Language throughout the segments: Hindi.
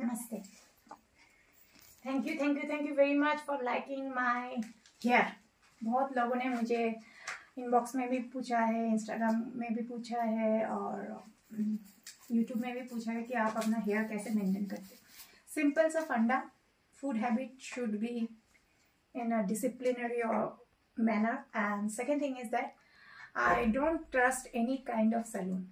नमस्ते। Thank you very much for liking my hair. बहुत लोगों ने मुझे इनबॉक्स में भी पूछा है, इंस्टाग्राम में भी पूछा है और यूट्यूब में भी पूछा है कि आप अपना हेयर कैसे मेंटेन करते हो। सिंपल सा फंडा, food habit should be in a disciplinary manner, and second thing is that I don't trust any kind of salon.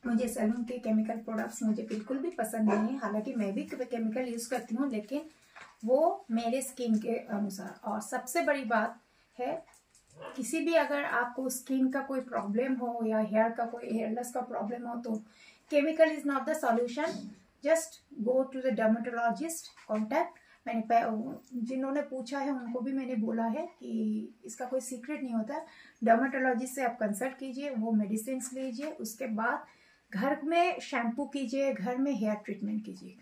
मुझे सैलून के केमिकल प्रोडक्ट्स मुझे बिल्कुल भी पसंद नहीं है। हालांकि मैं भी केमिकल यूज करती हूँ, लेकिन वो मेरे स्किन के अनुसार। और सबसे बड़ी बात है, किसी भी अगर आपको स्किन का कोई प्रॉब्लम हो या हेयर का कोई हेयरलेस का प्रॉब्लम हो तो chemical is not the solution. Just go to the dermatologist, contact. मैंने जिन्होंने पूछा है उनको भी मैंने बोला है कि इसका कोई सीक्रेट नहीं होता। डर्मेटोलॉजिस्ट से आप कंसल्ट कीजिए, वो मेडिसिन लीजिए, उसके बाद घर में शैम्पू कीजिए, घर में हेयर ट्रीटमेंट कीजिए।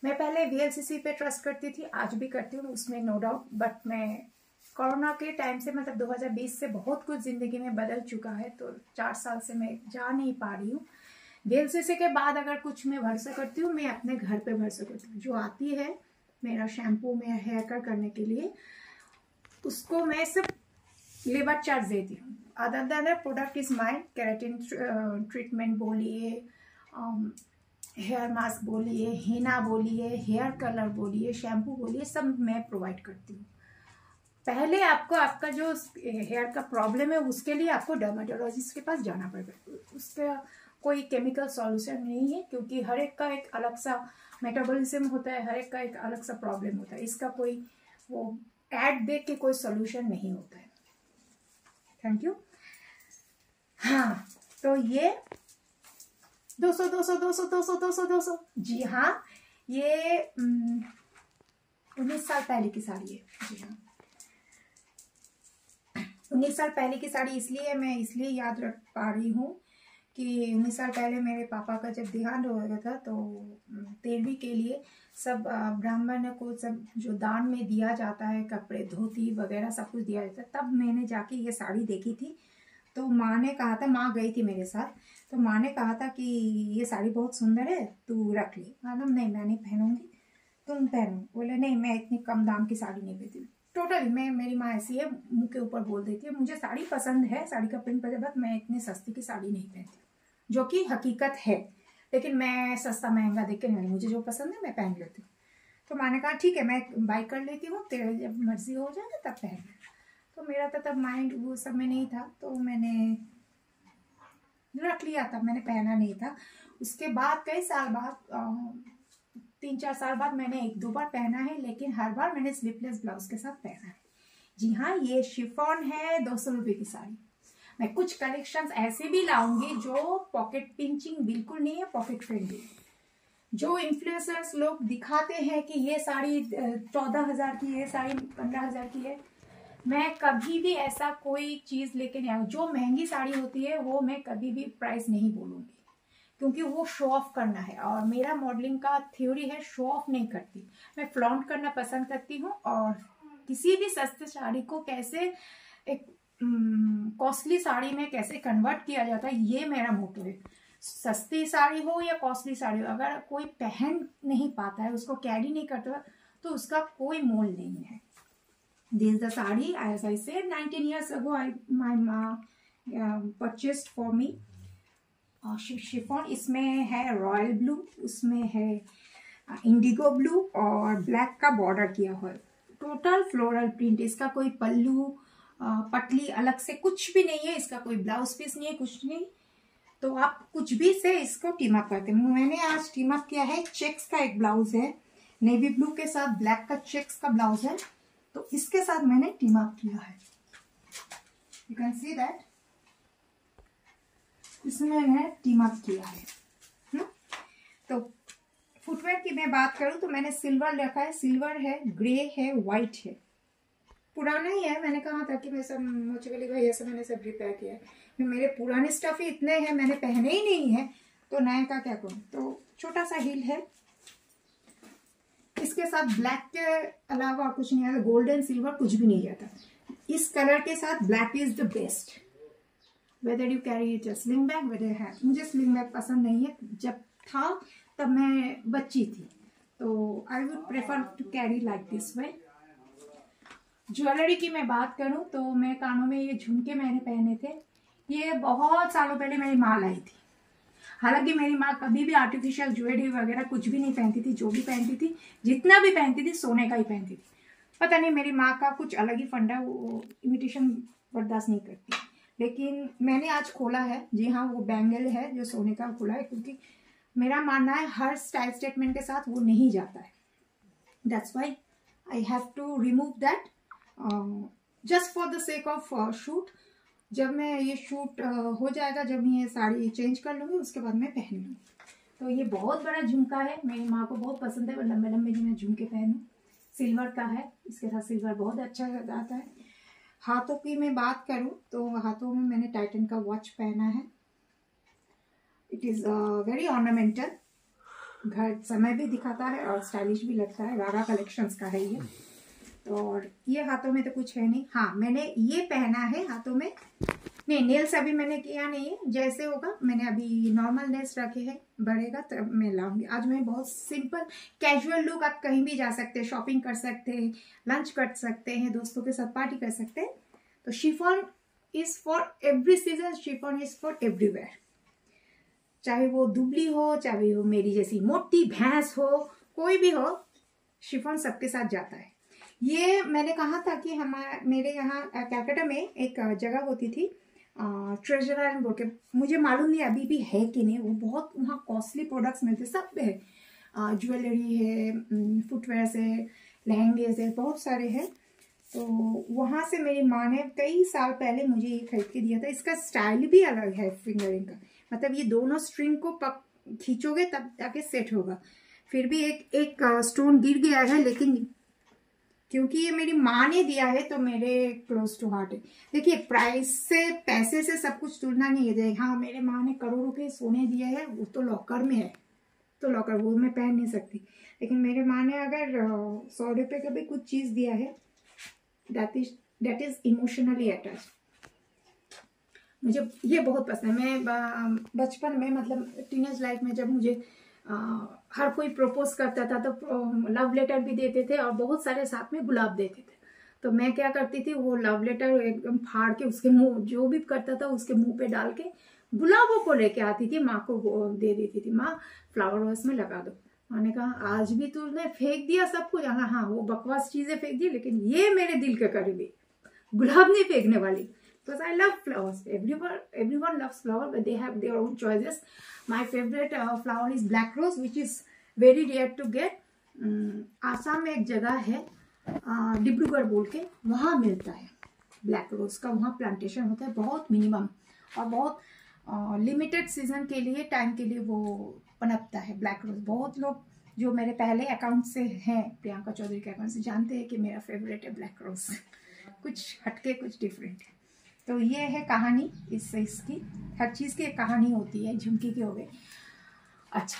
मैं पहले VLCC पे ट्रस्ट करती थी, आज भी करती हूँ, उसमें नो डाउट। बट मैं कोरोना के टाइम से, मतलब 2020 से बहुत कुछ जिंदगी में बदल चुका है, तो 4 साल से मैं जा नहीं पा रही हूँ। VLCC के बाद अगर कुछ मैं भरोसा करती हूँ, मैं अपने घर पे भरोसा करती हूँ। जो आती है मेरा शैम्पू में हेयर कट करने के लिए, उसको मैं सिर्फ लेबर चार्ज देती हूँ। Other than product is mine. Keratin treatment बोलिए, हेयर मास्क बोलिए, हिना बोलिए, हेयर कलर बोलिए, शैम्पू बोलिए, सब मैं प्रोवाइड करती हूँ। पहले आपका जो हेयर का प्रॉब्लम है उसके लिए आपको डर्मेटोलॉजिस्ट के पास जाना पड़ेगा। उसका कोई केमिकल सॉल्यूशन नहीं है, क्योंकि हर एक का एक अलग सा मेटाबॉलिज्म होता है, हर एक का एक अलग सा प्रॉब्लम होता है। इसका कोई वो एड देख के कोई सॉल्यूशन नहीं होता है। Thank you. हाँ, तो ये 200 जी हाँ, ये 19 साल पहले की साड़ी है। जी हाँ, 19 साल पहले की साड़ी मैं इसलिए याद रख पा रही हूँ कि 19 साल पहले मेरे पापा का जब देहांत हो गया था, तो 13वीं के लिए सब ब्राह्मण को सब जो दान में दिया जाता है, कपड़े, धोती वगैरह सब कुछ दिया जाता है। तब मैंने जाके ये साड़ी देखी थी, तो माँ ने कहा था, माँ गई थी मेरे साथ, तो माँ ने कहा था कि ये साड़ी बहुत सुंदर है, तू रख ले। मैडम नहीं, मैं नहीं पहनूंगी, तुम पहनो। बोले नहीं, मैं इतनी कम दाम की साड़ी नहीं पहनती। टोटली मेरी माँ ऐसी है, मुँह के ऊपर बोल देती है। मुझे साड़ी पसंद है, साड़ी का प्रिंट पसंद, बट मैं इतनी सस्ती की साड़ी नहीं पहनती, जो कि हकीकत है। लेकिन मैं सस्ता महंगा देख के नहीं, मुझे जो पसंद है मैं पहन लेती हूँ। तो माँ ने कहा ठीक है, मैं बाई कर लेती हूँ, तेरे जब मर्जी हो जाए तब पहन। तो मेरा तो तब माइंड वो सब में नहीं था, तो मैंने रख लिया था, मैंने पहना नहीं था। उसके बाद कई साल बाद, 3-4 साल बाद मैंने 1-2 बार पहना है, लेकिन हर बार मैंने स्लीवलेस ब्लाउज के साथ पहना है। जी हाँ, ये शिफॉन है, 200 रुपये की साड़ी। मैं कुछ कलेक्शंस ऐसे भी लाऊंगी जो पॉकेट पिंचिंग बिल्कुल नहीं है, पॉकेट फ्रेंडली। जो इन्फ्लुएंसर्स लोग दिखाते हैं कि ये साड़ी 14,000 की, ये साड़ी 15,000 की है, मैं कभी भी ऐसा कोई चीज लेके नहीं आऊँ। जो महंगी साड़ी होती है वो मैं कभी भी प्राइस नहीं बोलूंगी, क्योंकि वो शो ऑफ करना है। और मेरा मॉडलिंग का थ्योरी है, शो ऑफ नहीं करती, मैं फ्लॉन्ट करना पसंद करती हूँ। और किसी भी सस्ते साड़ी को कैसे एक कॉस्टली साड़ी में कैसे कन्वर्ट किया जाता है, ये मेरा मोटो है। सस्ती साड़ी हो या कॉस्टली साड़ी हो, अगर कोई पहन नहीं पाता है, उसको कैरी नहीं करता, तो उसका कोई मोल नहीं है। This is the sari, as I said, 19 years ago, my mom purchased for me. Chiffon, इसमें है रॉयल ब्लू, उसमें है इंडिगो ब्लू और ब्लैक का बॉर्डर किया हुआ है। Total floral print. इसका कोई पल्लू पटली अलग से कुछ भी नहीं है, इसका कोई ब्लाउज पीस नहीं है, कुछ नहीं। तो आप कुछ भी से इसको टीम अप करते हैं। मैंने आज टीम अप किया है, चेक्स का एक ब्लाउज है, नेवी ब्लू के साथ ब्लैक का चेक्स का ब्लाउज है, तो इसके साथ मैंने टीम अप किया है। यू कैन सी दैट, इसमें मैंने टीम अप किया है। तो फुटवेयर की मैं बात करूं तो मैंने सिल्वर रखा है, सिल्वर है, ग्रे है, व्हाइट है। पुराना ही है, मैंने कहा था कि मैं सब मोचगली भैया से मैंने सब रिपेयर किया है। मेरे पुराने स्टफ ही इतने हैं, मैंने पहने ही नहीं है, तो नए का क्या करूं। तो छोटा सा हील है, इसके साथ ब्लैक के अलावा कुछ नहीं आता, गोल्डन सिल्वर कुछ भी नहीं आता। इस कलर के साथ black is the best. Whether you carry it sling bag, whether है। मुझे स्लिंग बैग पसंद नहीं है, जब था तब मैं बच्ची थी, तो I would prefer to carry like this way. Jewellery की मैं बात करूं तो मैं कानों में ये झुमके मैंने पहने थे, ये बहुत सालों पहले मेरी माँ लाई थी। हालांकि मेरी माँ कभी भी आर्टिफिशियल ज्वेलरी वगैरह कुछ भी नहीं पहनती थी, जो भी पहनती थी, जितना भी पहनती थी, सोने का ही पहनती थी। पता नहीं मेरी माँ का कुछ अलग ही फंडा, वो इमिटेशन बर्दाश्त नहीं करती। लेकिन मैंने आज खोला है, जी हाँ, वो बैंगल है जो सोने का खोला है, क्योंकि मेरा मानना है हर स्टाइल स्टेटमेंट के साथ वो नहीं जाता है। That's why I have to remove that just for the sake of shoot. जब मैं ये शूट हो जाएगा, जब मैं ये साड़ी चेंज कर लूँगी, उसके बाद मैं पहन लूँगी। तो ये बहुत बड़ा झुमका है, मेरी माँ को बहुत पसंद है लंबे लंबे जो मैं झुमके पहनूँ। सिल्वर का है, इसके साथ सिल्वर बहुत अच्छा आता है। हाथों की मैं बात करूँ तो हाथों में मैंने टाइटन का वॉच पहना है। इट इज़ वेरी ऑर्नामेंटल, घर समय भी दिखाता है और स्टाइलिश भी लगता है। रागा कलेक्शंस का है ये। तो और ये हाथों में तो कुछ है नहीं। हाँ, मैंने ये पहना है हाथों में, नहीं नेल्स अभी मैंने किया नहीं है, जैसे होगा। मैंने अभी नॉर्मल नेल्स रखे हैं, बढ़ेगा तब मैं लाऊंगी। आज मैं बहुत सिंपल कैजुअल लुक, आप कहीं भी जा सकते हैं, शॉपिंग कर सकते हैं, लंच कर सकते हैं, दोस्तों के साथ पार्टी कर सकते हैं। तो chiffon is for every season, chiffon is for everywhere. चाहे वो दुबली हो, चाहे वो मेरी जैसी मोटी भैंस हो, कोई भी हो, शिफॉन सबके साथ जाता है। ये मैंने कहा था कि मेरे यहाँ कैलकाटा में एक जगह होती थी ट्रेजर आइलैंड बोल के, मुझे मालूम नहीं अभी भी है कि नहीं। वो बहुत वहाँ कॉस्टली प्रोडक्ट्स मिलते, सब है, ज्वेलरी है, फुटवेयर है, लहंगे है, बहुत सारे हैं। तो वहाँ से मेरी माँ ने कई साल पहले मुझे ये खरीद के दिया था। इसका स्टाइल भी अलग है फिंगरिंग का, मतलब ये दोनों स्ट्रिंग को खींचोगे तब जाके सेट होगा। फिर भी एक स्टोन गिर गया है, लेकिन क्योंकि ये मेरी माँ ने दिया है तो मेरे क्लोज टू हार्ट है। देखिए, प्राइस से, पैसे से सब कुछ तुलना नहीं है। हाँ, मेरे माँ ने करोड़ों के सोने दिए है, वो तो लॉकर में है, तो लॉकर वो मैं पहन नहीं सकती। लेकिन मेरे माँ ने अगर 100 रुपये का भी कुछ चीज़ दिया है, दैट इज इमोशनली अटैच। मुझे ये बहुत पसंद है। मैं बचपन में, मतलब टीनेज लाइफ में, जब मुझे हर कोई प्रपोज करता था तो लव लेटर भी देते थे और बहुत सारे साथ में गुलाब देते थे। तो मैं क्या करती थी, वो लव लेटर एकदम फाड़ के उसके मुंह, जो भी करता था उसके मुंह पे डाल के गुलाबों को लेके आती थी, माँ को दे देती थी। माँ, फ्लावर वास में लगा दो। माँ ने कहा, आज भी तूने फेंक दिया सब कुछ। हाँ, वो बकवास चीजें फेंक दी, लेकिन ये मेरे दिल के करीबी, गुलाब नहीं फेंकने वाली। Because I love flowers. Everyone loves flower, but they have their own choices. My favorite flower is black rose, which is very rare to get. Assam में एक जगह है डिब्रूगढ़ बोल के, वहाँ मिलता है ब्लैक रोज का। वहाँ प्लांटेशन होता है, बहुत मिनिमम और बहुत लिमिटेड सीजन के लिए, टाइम के लिए वो पनपता है ब्लैक रोज। बहुत लोग जो मेरे पहले अकाउंट से हैं, प्रियंका चौधरी के अकाउंट से, जानते हैं कि मेरा फेवरेट है ब्लैक रोज। कुछ हटके, कुछ डिफरेंट है। तो ये है कहानी इसकी। हर चीज़ की एक कहानी होती है, झुमकी की हो गई। अच्छा,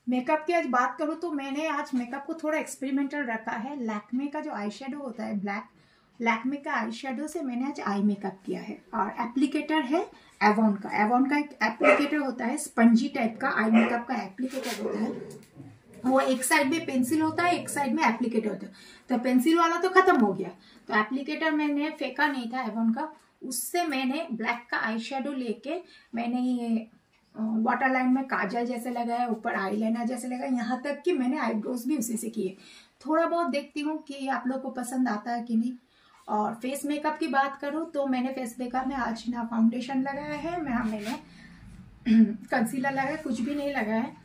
मेकअप की आज बात करूँ तो मैंने आज मेकअप को थोड़ा एक्सपेरिमेंटल रखा है। लैक्मे का जो आई शेडो होता है ब्लैक, लैक्मे का आई शेडो से मैंने आज आई मेकअप किया है। और एप्लीकेटर है एवॉन का। एवॉन का एक एप्लीकेटर होता है, स्पंजी टाइप का आई मेकअप का एप्लीकेटर होता है। वो एक साइड में पेंसिल होता है, एक साइड में एप्लीकेटर होता है। तो पेंसिल वाला तो खत्म हो गया, तो एप्लीकेटर मैंने फेंका नहीं था एवॉन का, उससे मैंने ब्लैक का आई शेडो लेके मैंने ये वाटर लाइन में काजल जैसे लगाया, ऊपर आईलाइनर जैसे लगाया, यहाँ तक कि मैंने आईब्रोज भी उसी से किए। थोड़ा बहुत देखती हूँ कि आप लोग को पसंद आता है कि नहीं। और फेस मेकअप की बात करूँ तो मैंने फेस मेकअप में आज ना फाउंडेशन लगाया है, मैंने कंसीलर लगाया, कुछ भी नहीं लगाया है।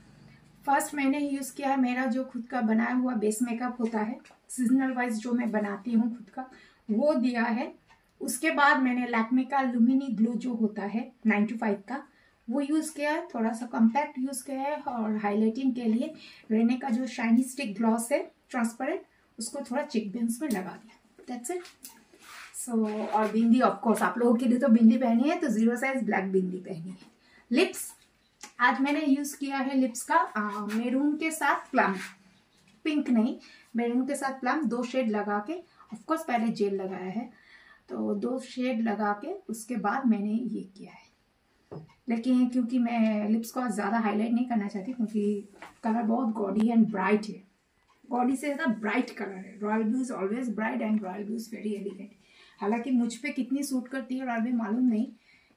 फर्स्ट मैंने यूज़ किया है मेरा जो खुद का बनाया हुआ बेस मेकअप होता है, सीजनल वाइज जो मैं बनाती हूँ खुद का, वो दिया है। उसके बाद मैंने लैक्मे का लुमिनी ग्लो जो होता है 925 का, वो यूज़ किया है। थोड़ा सा कॉम्पैक्ट यूज़ किया है। और हाइलाइटिंग के लिए रेने का जो शाइनी स्टिक ग्लॉस है ट्रांसपेरेंट, उसको थोड़ा चिक बिन्स में लगा दिया। That's it. सो और बिंदी, ऑफकोर्स आप लोगों के लिए तो बिंदी पहनी है, तो 0 साइज ब्लैक बिंदी पहनी है। लिप्स आज मैंने यूज़ किया है लिप्स का मेरून के साथ प्लम, पिंक नहीं, मेरून के साथ प्लम, 2 शेड लगा के, ऑफकोर्स पहले जेल लगाया है, तो 2 शेड लगा के उसके बाद मैंने ये किया है। लेकिन क्योंकि मैं लिप्स को ज़्यादा हाईलाइट नहीं करना चाहती, क्योंकि कलर बहुत गॉडी एंड ब्राइट है, गॉडी से ज़्यादा ब्राइट कलर है। Royal blue is always bright and royal blue is very elegant. हालांकि मुझ पे कितनी सूट करती है रॉयल ब्लू मालूम नहीं,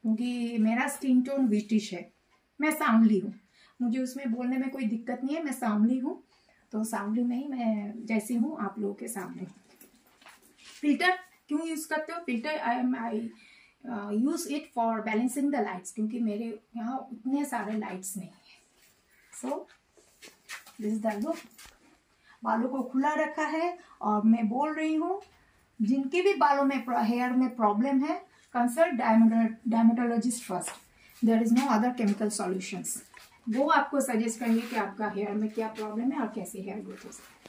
क्योंकि मेरा स्किन टोन विटिश है, मैं सांवली हूँ, मुझे उसमें बोलने में कोई दिक्कत नहीं है, मैं सांवली हूँ, तो सांवली में ही मैं जैसी हूँ आप लोगों के सामने। फिल्टर क्यों यूज़ करते हो? Filter I use it for balancing the lights, क्योंकि मेरे यहाँ उतने सारे लाइट्स नहीं है। So this is the look. बालों को खुला रखा है और मैं बोल रही हूँ जिनके भी बालों में हेयर में प्रॉब्लम है, consult dermatologist first, there is no other chemical solutions. वो आपको सजेस्ट करेंगे कि आपका हेयर में क्या प्रॉब्लम है और कैसे हेयर ग्रोथ हो सकता है।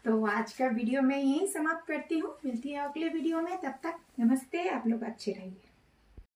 तो आज का वीडियो मैं यहीं समाप्त करती हूँ, मिलती है अगले वीडियो में, तब तक नमस्ते, आप लोग अच्छे रहिए।